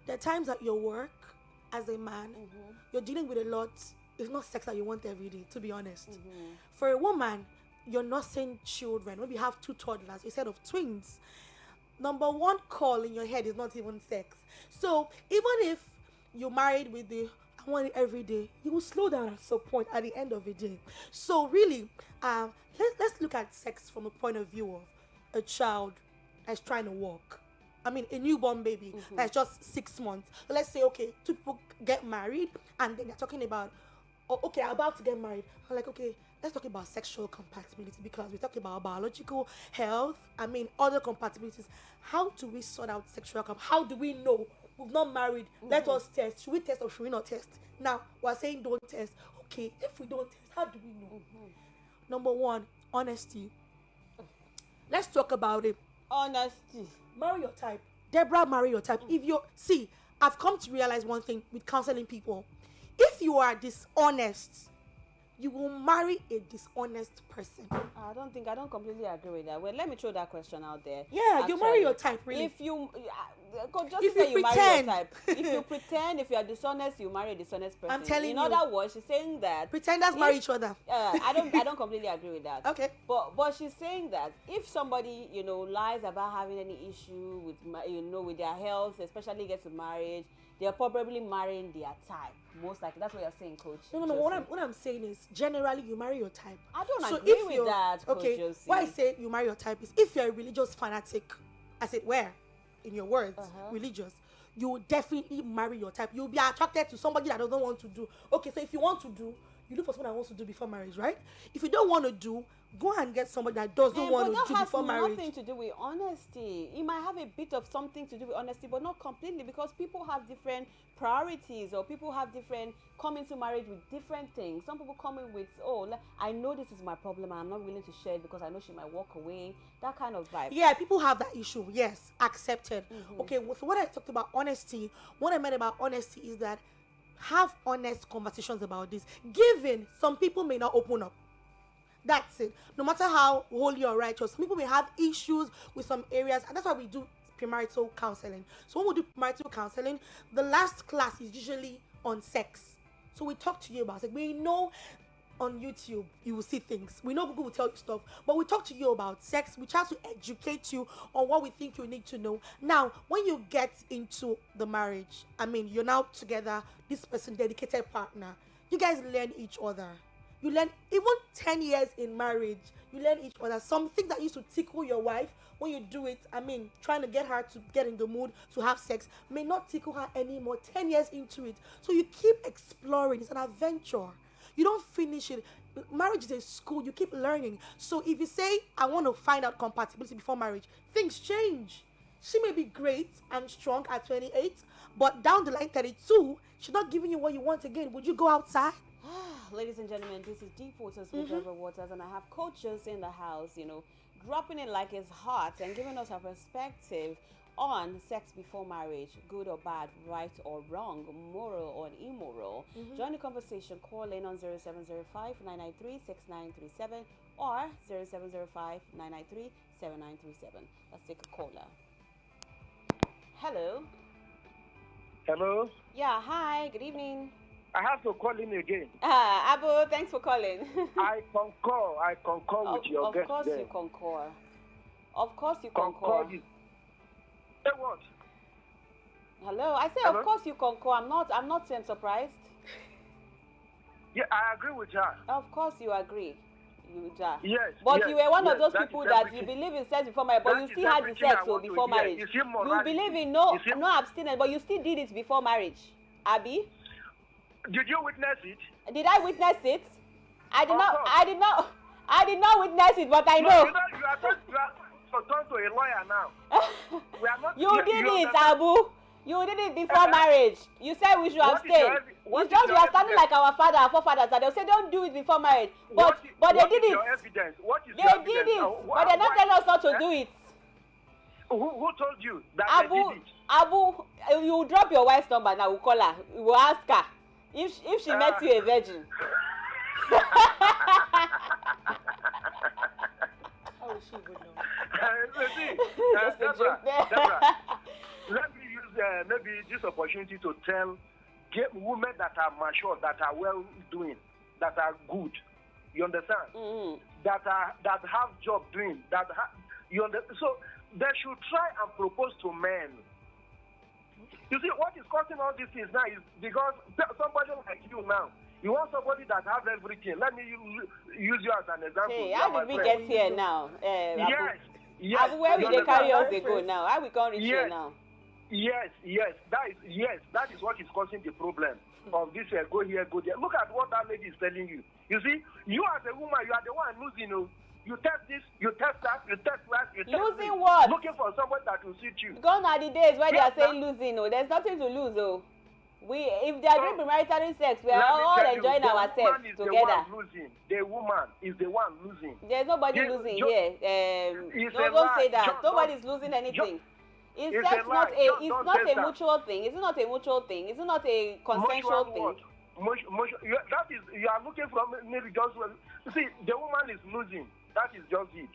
Speaker 9: There are times at your work, as a man, you're dealing with a lot. It's not sex that you want every day, to be honest. For a woman, you're nursing children. Maybe you have 2 toddlers instead of twins. Number one call in your head is not even sex. So even if you're married with the I want it every day, you will slow down at some point at the end of the day. So really, let's look at sex from a point of view of a child that's trying to walk. I mean, a newborn baby that's just 6 months. So let's say, okay, 2 people get married and then they're talking about, okay, I'm about to get married. I'm like, okay, let's talk about sexual compatibility because we're talking about biological health. I mean, other compatibilities. How do we sort out sexual How do we know? We've not married. Let us test. Should we test or should we not test? Now, we're saying don't test. Okay, if we don't test, how do we know? Number one, honesty. Let's talk about it.
Speaker 3: Honesty.
Speaker 9: Marry your type. Deborah, marry your type. If you see, I've come to realize one thing with counseling people. If you are dishonest, you will marry a dishonest person.
Speaker 3: I don't completely agree with that. Well, let me throw that question out there.
Speaker 9: Yeah, you marry your type, really.
Speaker 3: If you marry your type. If you pretend, if you are dishonest, you marry a dishonest person.
Speaker 9: I'm telling you.
Speaker 3: In other words, she's saying that
Speaker 9: pretenders marry each other.
Speaker 3: I don't completely agree with that.
Speaker 9: Okay.
Speaker 3: But she's saying that if somebody lies about having any issue with with their health, especially gets to marriage, they're probably marrying their type. Most likely, that's what you're saying, Coach.
Speaker 9: No. What I'm saying is, generally, you marry your type.
Speaker 3: I don't agree with that, Coach Jossy.
Speaker 9: Why I say you marry your type is if you're a religious fanatic, as it were, in your words, religious, you will definitely marry your type. You'll be attracted to somebody that doesn't want to do. Okay, so if you want to do, you look for someone that wants to do before marriage, right? If you don't want to do, go and get somebody that doesn't want to do before marriage.
Speaker 3: But that has nothing to do with honesty. It might have a bit of something to do with honesty, but not completely, because people have different priorities, or people have different come into marriage with different things. Some people come in with, I know this is my problem and I'm not willing to share it because I know she might walk away. That kind of vibe.
Speaker 9: Yeah, people have that issue. Yes, accepted. Okay, so what I talked about honesty, what I meant about honesty is that have honest conversations about this. Given some people may not open up. That's it. No matter how holy or righteous, some people may have issues with some areas, and that's why we do premarital counseling. So when we do premarital counseling, the last class is usually on sex. So we talk to you about it. We know on YouTube, you will see things. We know Google will tell you stuff, but we talk to you about sex. We try to educate you on what we think you need to know. Now, when you get into the marriage, I mean, you're now together, this person, dedicated partner, you guys learn each other. You learn, even 10 years in marriage, you learn each other. Something that used to tickle your wife, when you do it, I mean, trying to get her to get in the mood to have sex, may not tickle her anymore 10 years into it. So you keep exploring. It's an adventure. You don't finish it. Marriage is a school. You keep learning. So if you say, I want to find out compatibility before marriage, things change. She may be great and strong at 28, but down the line 32, she's not giving you what you want again. Would you go outside?
Speaker 3: Ladies and gentlemen, this is Deep Waters with River Waters, and I have Coach Jossy in the house, dropping it like it's hot and giving us a perspective on sex before marriage, good or bad, right or wrong, moral or immoral. Join the conversation. Call in on 0705-993-6937 or 0705-993-7937. Let's take a caller. Hello.
Speaker 2: Hello.
Speaker 3: Yeah, hi, good evening.
Speaker 2: I have to call in again.
Speaker 3: Abu, thanks for calling.
Speaker 2: I concur with your guest.
Speaker 3: Of course
Speaker 2: there.
Speaker 3: you concur. Of course you concur.
Speaker 2: Say what?
Speaker 3: Hello, I say
Speaker 2: Hello?
Speaker 3: Of course you concur. I'm not surprised.
Speaker 2: Yeah, I agree with her.
Speaker 3: Of course you agree.
Speaker 2: Yes.
Speaker 3: But
Speaker 2: yes,
Speaker 3: you were one
Speaker 2: yes,
Speaker 3: of those
Speaker 2: that
Speaker 3: people
Speaker 2: is
Speaker 3: that
Speaker 2: everything.
Speaker 3: you believe in sex before marriage, but
Speaker 2: That
Speaker 3: you
Speaker 2: is
Speaker 3: still had the
Speaker 2: everything
Speaker 3: sex
Speaker 2: I want to
Speaker 3: before
Speaker 2: hear.
Speaker 3: marriage.
Speaker 2: You see
Speaker 3: You
Speaker 2: morality.
Speaker 3: believe in
Speaker 2: You see-
Speaker 3: no abstinence, but you still did it before marriage. Abby?
Speaker 2: Did you witness it?
Speaker 3: Did I witness it? I did
Speaker 2: Of
Speaker 3: not.
Speaker 2: course.
Speaker 3: I did not witness it, but I
Speaker 2: No,
Speaker 3: know.
Speaker 2: you are turned to a lawyer now. We are not.
Speaker 3: You did it,
Speaker 2: understand?
Speaker 3: Abu. You did it before marriage. You said we should
Speaker 2: What is
Speaker 3: abstain.
Speaker 2: your what
Speaker 3: It's
Speaker 2: is
Speaker 3: just
Speaker 2: your
Speaker 3: you are standing
Speaker 2: evidence?
Speaker 3: like our forefathers, and they'll say don't do it before marriage. But
Speaker 2: What
Speaker 3: they
Speaker 2: is
Speaker 3: did
Speaker 2: your
Speaker 3: it.
Speaker 2: evidence? What is
Speaker 3: They
Speaker 2: your
Speaker 3: did
Speaker 2: evidence?
Speaker 3: it, but they're not telling us not to do it.
Speaker 2: Who told you that
Speaker 3: Abu,
Speaker 2: they did it?
Speaker 3: Abu, you will drop your wife's number now. We'll call her. We will ask her if she met you a virgin.
Speaker 9: How is she would know?
Speaker 3: Just a joke there.
Speaker 2: Deborah, let me use maybe this opportunity to tell women that are mature, that are well doing, that are good. You understand? That have job doing. You understand? So they should try and propose to men. You see, what is causing all these things now is because somebody like you now, you want somebody that has everything. Let me use you as an example.
Speaker 3: Hey, how did we get here now?
Speaker 2: Yes.
Speaker 3: Abu, where will they carry us they go
Speaker 9: Friends.
Speaker 3: now? How we can't reach here now?
Speaker 2: Yes. That is what is causing the problem of this go here, go there. Look at what that lady is telling you. You see, you as a woman, you are the one losing. You test this, you test that, you test that, you test
Speaker 3: Losing
Speaker 2: this.
Speaker 3: what?
Speaker 2: Looking for someone that will suit you.
Speaker 3: Gone are the days where they are
Speaker 2: Yes,
Speaker 3: saying losing. There's nothing to lose. If they are doing premarital sex, we are
Speaker 2: Let me
Speaker 3: all
Speaker 2: tell you,
Speaker 3: enjoying
Speaker 2: the
Speaker 3: ourselves
Speaker 2: woman is
Speaker 3: together.
Speaker 2: The one losing. The woman is the one losing.
Speaker 3: There's nobody
Speaker 2: Yes,
Speaker 3: losing
Speaker 2: just-
Speaker 3: here.
Speaker 2: It's
Speaker 3: No,
Speaker 2: a
Speaker 3: don't
Speaker 2: lie.
Speaker 3: say that.
Speaker 2: Just
Speaker 3: Nobody's
Speaker 2: don't-
Speaker 3: losing anything. Is
Speaker 2: it's
Speaker 3: sex
Speaker 2: a
Speaker 3: not
Speaker 2: lie.
Speaker 3: a?
Speaker 2: Just
Speaker 3: It's
Speaker 2: don't
Speaker 3: not
Speaker 2: say
Speaker 3: a
Speaker 2: that.
Speaker 3: mutual thing. Is it not a mutual thing? Is it not a consensual thing?
Speaker 2: That is, you are looking from maybe just. You see, the woman is losing. That is just it.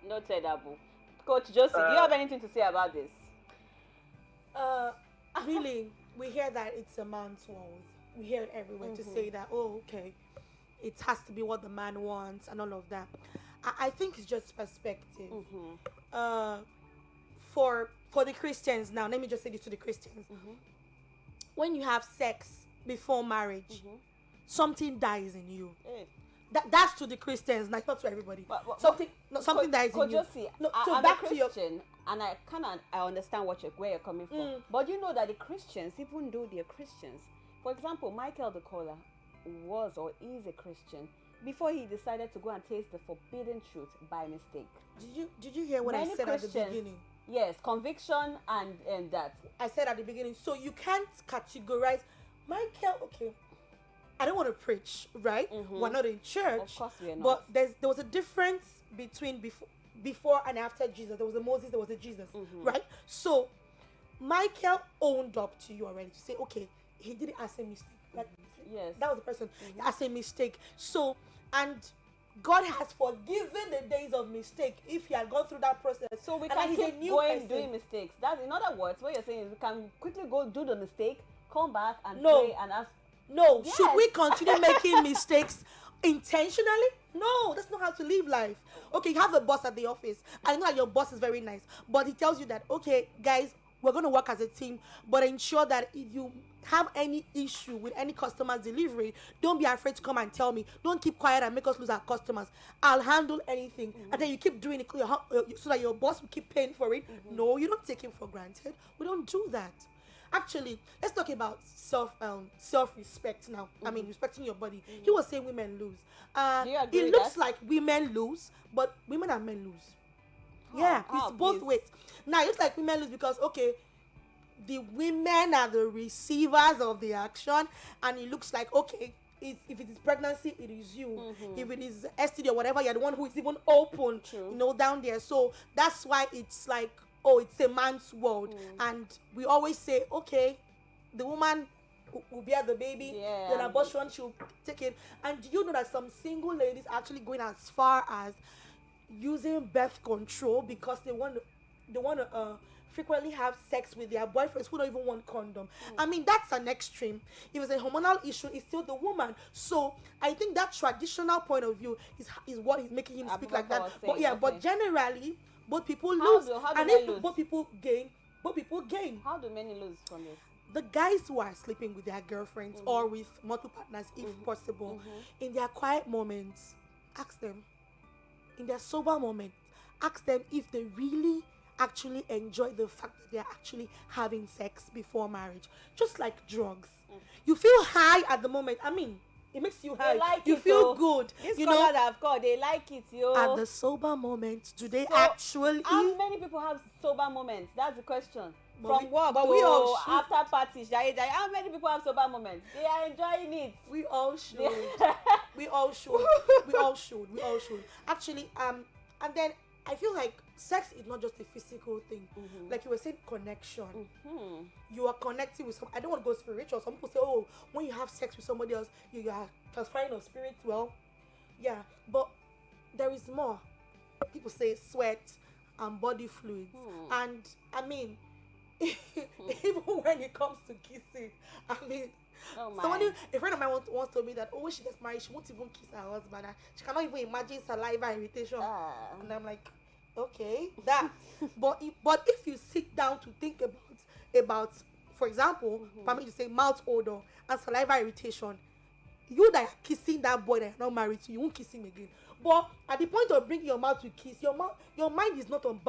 Speaker 3: Noted, Abu. Coach Jossy, do you have anything to say about this?
Speaker 9: Really, we hear that it's a man's world. We hear it everywhere to say that, okay, it has to be what the man wants and all of that. I think it's just perspective. For the Christians now, let me just say this to the Christians. When you have sex before marriage, something dies in you.
Speaker 3: Hey.
Speaker 9: That's to the Christians, not to everybody. Something dies in you.
Speaker 3: Jossy, I'm a Christian, and I understand where you're coming from. But you know that the Christians, even though they're Christians, for example, Michael the caller was or is a Christian before he decided to go and taste the forbidden truth by mistake.
Speaker 9: Did you hear what I said at the beginning?
Speaker 3: Yes, conviction and that.
Speaker 9: I said at the beginning. So you can't categorize Michael. Okay, I don't want to preach, right? We're not in church.
Speaker 3: Of course we are not.
Speaker 9: But there was a difference between before and after Jesus. There was a Moses, there was a Jesus, right? So Michael owned up to you already to say, okay, he did it as a mistake.
Speaker 3: Yes.
Speaker 9: That was the person as a mistake. So, and God has forgiven the days of mistake if he had gone through that process.
Speaker 3: So we
Speaker 9: And
Speaker 3: can
Speaker 9: he's a
Speaker 3: keep
Speaker 9: new
Speaker 3: going
Speaker 9: person.
Speaker 3: doing mistakes. That's in other words, what you're saying is we can quickly go do the mistake, come back and
Speaker 9: No.
Speaker 3: pray and ask.
Speaker 9: No,
Speaker 3: Yes.
Speaker 9: should we continue making mistakes intentionally. No, that's not how to live life. Okay, you have a boss at the office. I know that your boss is very nice, but he tells you that, okay, guys, we're going to work as a team, but ensure that if you have any issue with any customer's delivery, don't be afraid to come and tell me. Don't keep quiet and make us lose our customers. I'll handle anything. And then you keep doing it so that your boss will keep paying for it. No, you don't take him for granted. We don't do that. Actually, let's talk about self-respect now. I mean, respecting your body. He was saying women lose.
Speaker 3: Do you agree
Speaker 9: It
Speaker 3: with
Speaker 9: looks
Speaker 3: that?
Speaker 9: like women lose, but women and men lose. Yeah,
Speaker 3: How,
Speaker 9: it's both
Speaker 3: please?
Speaker 9: ways. Now, it's like women lose because, okay, the women are the receivers of the action, and it looks like, okay, if it is pregnancy, it is you. If it is STD or whatever, you're the one who is even open, down there. So that's why it's like, oh, it's a man's world. And we always say, okay, the woman will bear the baby, then abortion, she'll take it. And do you know that some single ladies are actually going as far as using birth control because they want to frequently have sex with their boyfriends who don't even want condom. I mean, that's an extreme. If it's a hormonal issue, it's still the woman. So I think that traditional point of view is what is making him speak like that. But yeah, but generally, both people lose.
Speaker 3: How do
Speaker 9: And
Speaker 3: men
Speaker 9: if
Speaker 3: lose?
Speaker 9: both people gain.
Speaker 3: How do many lose from this?
Speaker 9: The guys who are sleeping with their girlfriends or with multiple partners, if possible, in their quiet moments, ask them. In their sober moments, ask them if they really actually enjoy the fact that they're actually having sex before marriage. Just like drugs. You feel high at the moment. I mean, it makes you high.
Speaker 3: Like
Speaker 9: you
Speaker 3: it,
Speaker 9: feel
Speaker 3: though.
Speaker 9: good.
Speaker 3: These
Speaker 9: You
Speaker 3: scholars
Speaker 9: know,
Speaker 3: I've got, they like it, yo.
Speaker 9: at the sober moment, do they
Speaker 3: So,
Speaker 9: actually?
Speaker 3: How many people have sober moments? That's the question.
Speaker 9: But
Speaker 3: From
Speaker 9: we-
Speaker 3: work
Speaker 9: but
Speaker 3: to
Speaker 9: we all should.
Speaker 3: after parties, how many people have sober moments? They are enjoying it.
Speaker 9: We all should. We all should. We all should. We all should. Actually, and then I feel like sex is not just a physical thing. Like you were saying, connection. You are connecting with some. I don't want to go spiritual. Some people say, oh, when you have sex with somebody else, you are transferring your spirit. Well, yeah, but there is more. People say sweat and body fluids, and I mean, even when it comes to kissing, I mean.
Speaker 3: Oh my.
Speaker 9: Somebody, a friend of mine once told me that, oh, when she gets married, she won't even kiss her husband. And she cannot even imagine saliva irritation. And I'm like, okay, that. but if you sit down to think about, for example, permit you say mouth odor and saliva irritation, you that are kissing that boy that you're not married to, you won't kiss him again. But at the point of bringing your mouth to kiss, your mind is not on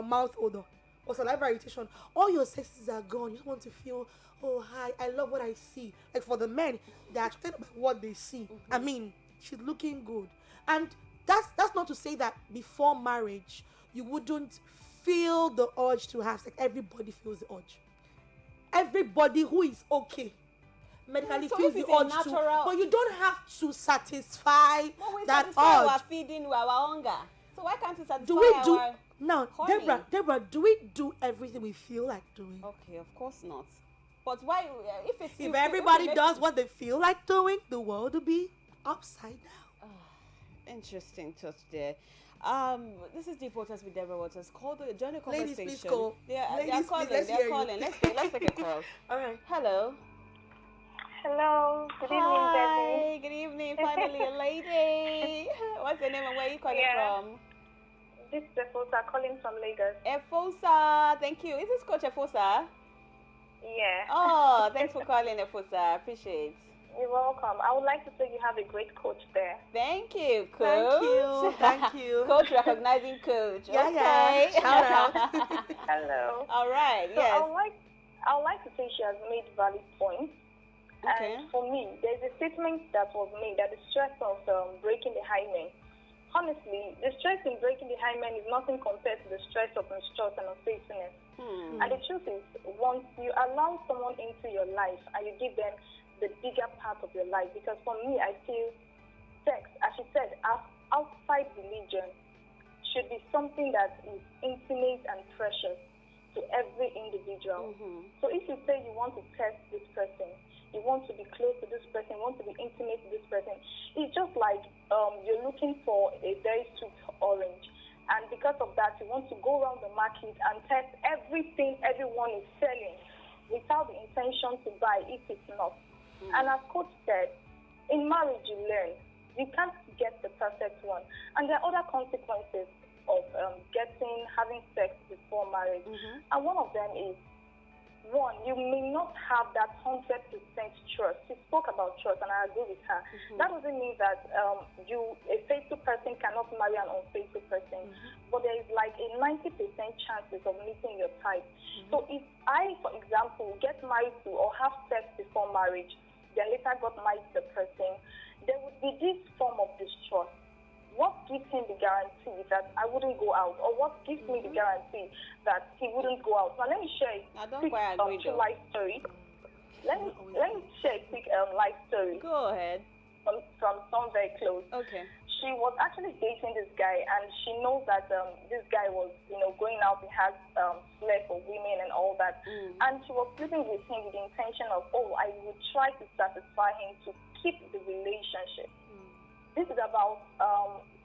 Speaker 9: mouth odor or saliva irritation. All your senses are gone. You just want to feel, oh, hi, I love what I see. Like for the men, they're attracted by what they see. I mean, she's looking good. And that's not to say that before marriage, you wouldn't feel the urge to have sex. Everybody feels the urge. Everybody who is okay medically
Speaker 3: So
Speaker 9: feels
Speaker 3: if
Speaker 9: the
Speaker 3: it's a
Speaker 9: urge to.
Speaker 3: natural-
Speaker 9: But you don't have to satisfy
Speaker 3: But we
Speaker 9: that
Speaker 3: satisfy our
Speaker 9: urge.
Speaker 3: feeding our hunger. So why can't we satisfy
Speaker 9: Do we do
Speaker 3: our...
Speaker 9: now,
Speaker 3: horny?
Speaker 9: Deborah? Do we do everything we feel like doing?
Speaker 3: Okay, of course not. But why, if it's...
Speaker 9: If everybody does what they feel like doing, the world will be upside down.
Speaker 3: Interesting touch there. This is Deep Waters with Deborah Waters. Join the
Speaker 9: Ladies,
Speaker 3: conversation.
Speaker 9: please call.
Speaker 3: They are
Speaker 9: Ladies,
Speaker 3: calling.
Speaker 9: please, let's
Speaker 3: They're
Speaker 9: hear you.
Speaker 3: calling. Let's take a call.
Speaker 9: All right.
Speaker 3: Hello.
Speaker 10: Hello. Good evening, Debbie.
Speaker 3: Hi. Good evening. Finally, a lady. What's your name and where are you calling from?
Speaker 10: This is Efosa calling from Lagos.
Speaker 3: Efosa. Thank you. Is this Coach Efosa?
Speaker 10: Yeah.
Speaker 3: Oh, thanks for calling, Efosa. Appreciate.
Speaker 10: You're welcome. I would like to say you have a great coach there.
Speaker 3: Thank you, Coach.
Speaker 9: Thank you.
Speaker 3: Coach recognizing Coach.
Speaker 9: Yeah,
Speaker 3: Okay.
Speaker 9: yeah. Shout out.
Speaker 10: Hello.
Speaker 3: All right.
Speaker 10: So
Speaker 3: Yes.
Speaker 10: I would like to say she has made valid points.
Speaker 3: Okay.
Speaker 10: And for me, there's a statement that was made that the stress of breaking the hymen. Honestly, the stress in breaking the hymen is nothing compared to the stress of mistrust and unfaithfulness. And the truth is, once you allow someone into your life and you give them the bigger part of your life, because for me, I feel sex, as she said, outside religion, should be something that is intimate and precious to every individual. So if you say you want to test this person, you want to be close to this person, you want to be intimate with this person, it's just like you're looking for a very sweet orange. And because of that, you want to go around the market and test everything everyone is selling without the intention to buy if it's not. And as Coach said, in marriage you learn. you can't get the perfect one. And there are other consequences of having sex before marriage. And one of them is, one, you may not have that 100% trust. She spoke about trust, and I agree with her. That doesn't mean that a faithful person cannot marry an unfaithful person, but there is like a 90% chances of meeting your type. So if I, for example, get married to or have sex before marriage, then later got married to the person, there would be this form of distrust. What gives him the guarantee that I wouldn't go out? Or what gives me the guarantee that he wouldn't go out? Now, let me share a quick life story. Let me share a quick life story.
Speaker 3: Go ahead.
Speaker 10: From someone very close.
Speaker 3: Okay.
Speaker 10: She was actually dating this guy, and she knows that this guy was, going out. He has flair for women and all that. And she was sleeping with him with the intention of, I would try to satisfy him to keep the relationship. This is about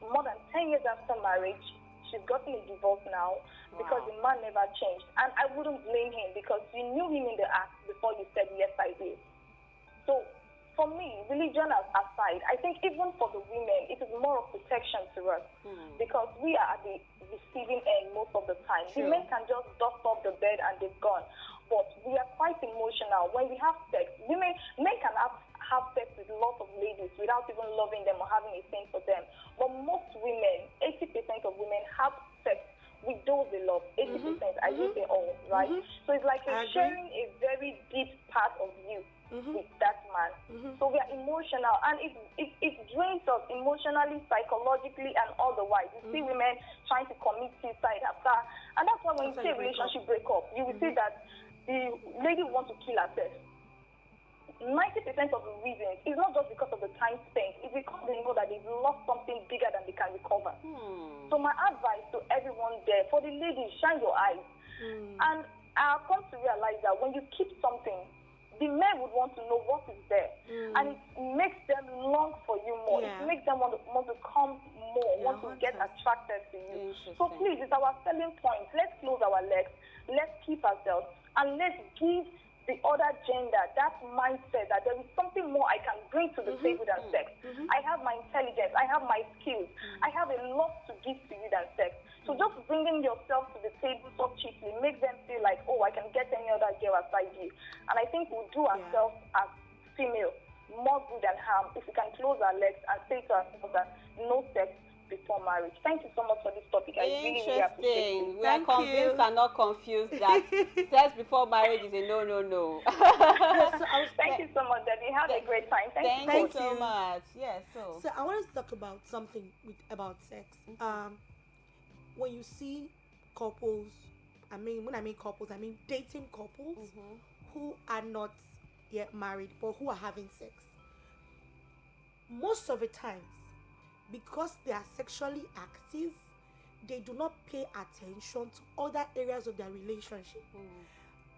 Speaker 10: more than 10 years after marriage. She's gotten a divorce now because the man never changed. And I wouldn't blame him because you knew him in the act before you said, yes, I did. So for me, religion aside, I think even for the women, it is more of protection to us because we are at the receiving end most of the time. The men can just dust off the bed and they've gone. But we are quite emotional. When we have sex, men can have sex with lots of ladies without even loving them or having a thing for them. But most women, 80% of women have sex with those they love. 80%, I didn't say all, right? So it's like you're sharing a very deep part of you with that man. So we are emotional, and it drains us emotionally, psychologically, and otherwise. You see women trying to commit suicide after, and that's why when you see a relationship break up, you will see that the lady wants to kill herself. 90% of the reasons is not just because of the time spent, it's because they know that they've lost something bigger than they can recover. So my advice to everyone there, for the ladies, shine your eyes. And I've come to realize that when you keep something, the men would want to know what is there. And it makes them long for you more. It makes them want to come more, want to get attracted to you. So please, it's our selling point. Let's close our legs. Let's keep ourselves. And let's give the other gender that mindset that there is something more I can bring to the table than sex. I have my intelligence, I have my skills, I have a lot to give to you than sex. So just bringing yourself to the table so cheaply makes them feel like, I can get any other girl aside you. And I think we'll do ourselves as female more good than harm if we can close our legs and say to ourselves that no sex before marriage. Thank you so much for this topic. I really appreciate it.
Speaker 3: We are convinced and not confused that sex before marriage is a no.
Speaker 10: Thank you so much, Debbie. Have a great time.
Speaker 3: Thank you so much. Yes.
Speaker 9: So I want to talk about something about sex. When you see couples, when I mean couples, I mean dating couples who are not yet married but who are having sex. Most of the times, because they are sexually active, they do not pay attention to other areas of their relationship,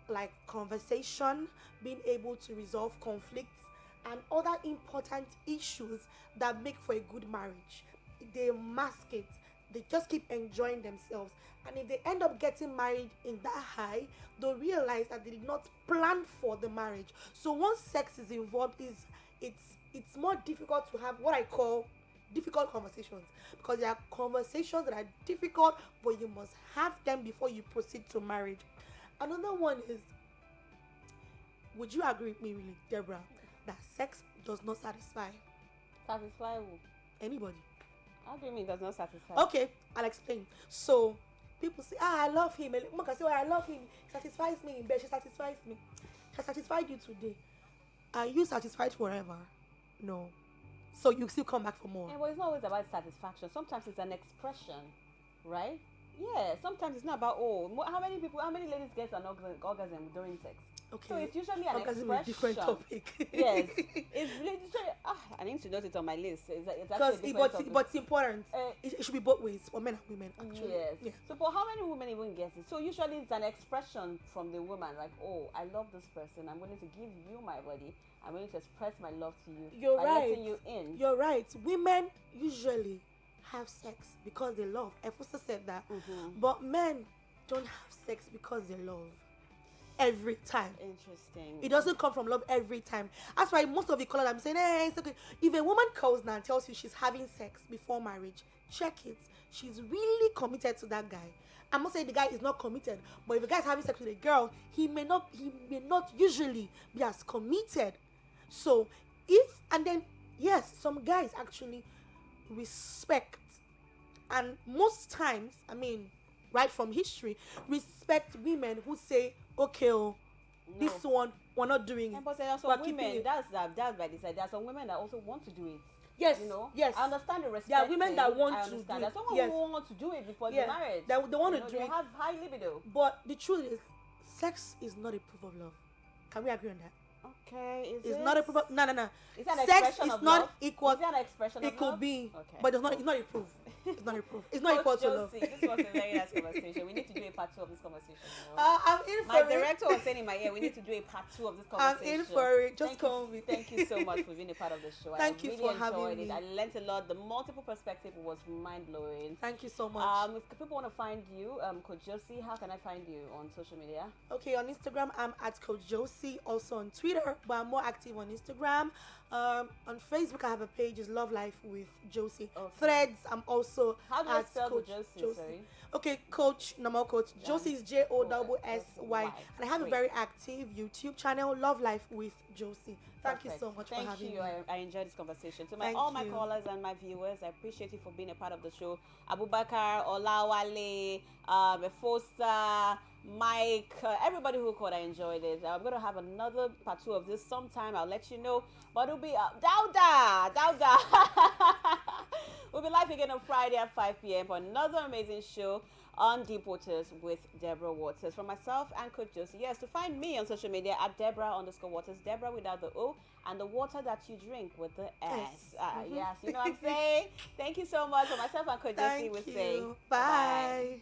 Speaker 9: like conversation, being able to resolve conflicts, and other important issues that make for a good marriage. They mask it. They just keep enjoying themselves. And if they end up getting married in that high, they'll realize that they did not plan for the marriage. So once sex is involved, it's more difficult to have what I call difficult conversations, because there are conversations that are difficult, but you must have them before you proceed to marriage. Another one is, would you agree with me, really, Deborah, that sex does not satisfy?
Speaker 3: Satisfy who?
Speaker 9: Anybody.
Speaker 3: How do you mean does not satisfy?
Speaker 9: Okay, I'll explain. So people say, I love him. Maka say, I love him. He satisfies me in bed. She satisfies me. She satisfied you today. Are you satisfied forever? No. So you still come back for more.
Speaker 3: Yeah, well, it's not always about satisfaction. Sometimes it's an expression, right? Yeah, sometimes it's not about, how many ladies get an orgasm during sex?
Speaker 9: Okay.
Speaker 3: So it's usually an
Speaker 9: orgasm
Speaker 3: expression.
Speaker 9: Is a different topic.
Speaker 3: Yes. It's literally, I need to note it on my list. It's actually
Speaker 9: but it's important. It should be both ways, for men and women, actually.
Speaker 3: Yes.
Speaker 9: Yeah.
Speaker 3: So, but how many women even get it? So usually it's an expression from the woman, like, I love this person. I'm willing to give you my body. I'm willing to express my love to you by letting you in.
Speaker 9: You're right. Women usually have sex because they love. Efosa said that. But men don't have sex because they love. every time.
Speaker 3: Interesting.
Speaker 9: It doesn't come from love every time. That's why most of the callers I'm saying, hey, it's okay. If a woman calls now and tells you she's having sex before marriage, check it. She's really committed to that guy. I'm not saying the guy is not committed, but if a guy is having sex with a girl, he may not usually be as committed. So yes, some guys actually respect, and most times, I mean, right from history, respect women who say, okay, this one, we're not doing it.
Speaker 3: But there are some women, that's by design. There are some women that also want to do it.
Speaker 9: Yes,
Speaker 3: you know.
Speaker 9: Yes.
Speaker 3: I understand the respect.
Speaker 9: There are women that want to do it.
Speaker 3: There's someone who want to do it before the marriage.
Speaker 9: They want to do it.
Speaker 3: They have high libido.
Speaker 9: But the truth is, sex is not a proof of love. Can we agree on that?
Speaker 3: Okay,
Speaker 9: it's not a proof of, no.
Speaker 3: Is that an
Speaker 9: sex
Speaker 3: expression
Speaker 9: is
Speaker 3: of
Speaker 9: not
Speaker 3: love?
Speaker 9: equal.
Speaker 3: Is that an expression
Speaker 9: it
Speaker 3: of
Speaker 9: could
Speaker 3: love?
Speaker 9: be,
Speaker 3: okay.
Speaker 9: But it's not a proof. It's not a proof. It's not equal to love.
Speaker 3: This was a very nice conversation. We need to do a part 2 of this conversation. You know?
Speaker 9: I'm in for it.
Speaker 3: My director was saying in my ear, we need to do a part 2 of this conversation.
Speaker 9: I'm in for it. Just call me.
Speaker 3: Thank you so much for being a part of the show.
Speaker 9: Thank you for having me.
Speaker 3: I learned a lot. The multiple perspective was mind blowing.
Speaker 9: Thank you so much.
Speaker 3: If people want to find you, Coach Jossy, how can I find you on social media?
Speaker 9: Okay, on Instagram I'm at Coach Jossy. Also on Twitter, but I'm more active on Instagram. On Facebook, I have a page, is Love Life with Jossy. Okay. Threads, I'm also
Speaker 3: how do you spell Coach Jossy? Sorry.
Speaker 9: Okay, Coach, normal Coach. Jossy is Jossy. And I have a very active YouTube channel, Love Life with Jossy. Thank you so much for having me.
Speaker 3: I enjoyed this conversation. To my callers and my viewers, I appreciate you for being a part of the show. Abubakar, Olawale, Efosa, Mike, everybody who called, I enjoyed it. I'm going to have another part 2 of this sometime. I'll let you know. But it'll be Dauda. We'll be live again on Friday at 5 p.m. for another amazing show on Deep Waters with Deborah Waters. From myself and Coach Jossy. Yes, to find me on social media at Deborah_Waters, Deborah without the O, and the water that you drink with the S. Yes, you know what I'm saying? Thank you so much. For myself and Coach Jossy, we'll say
Speaker 9: bye.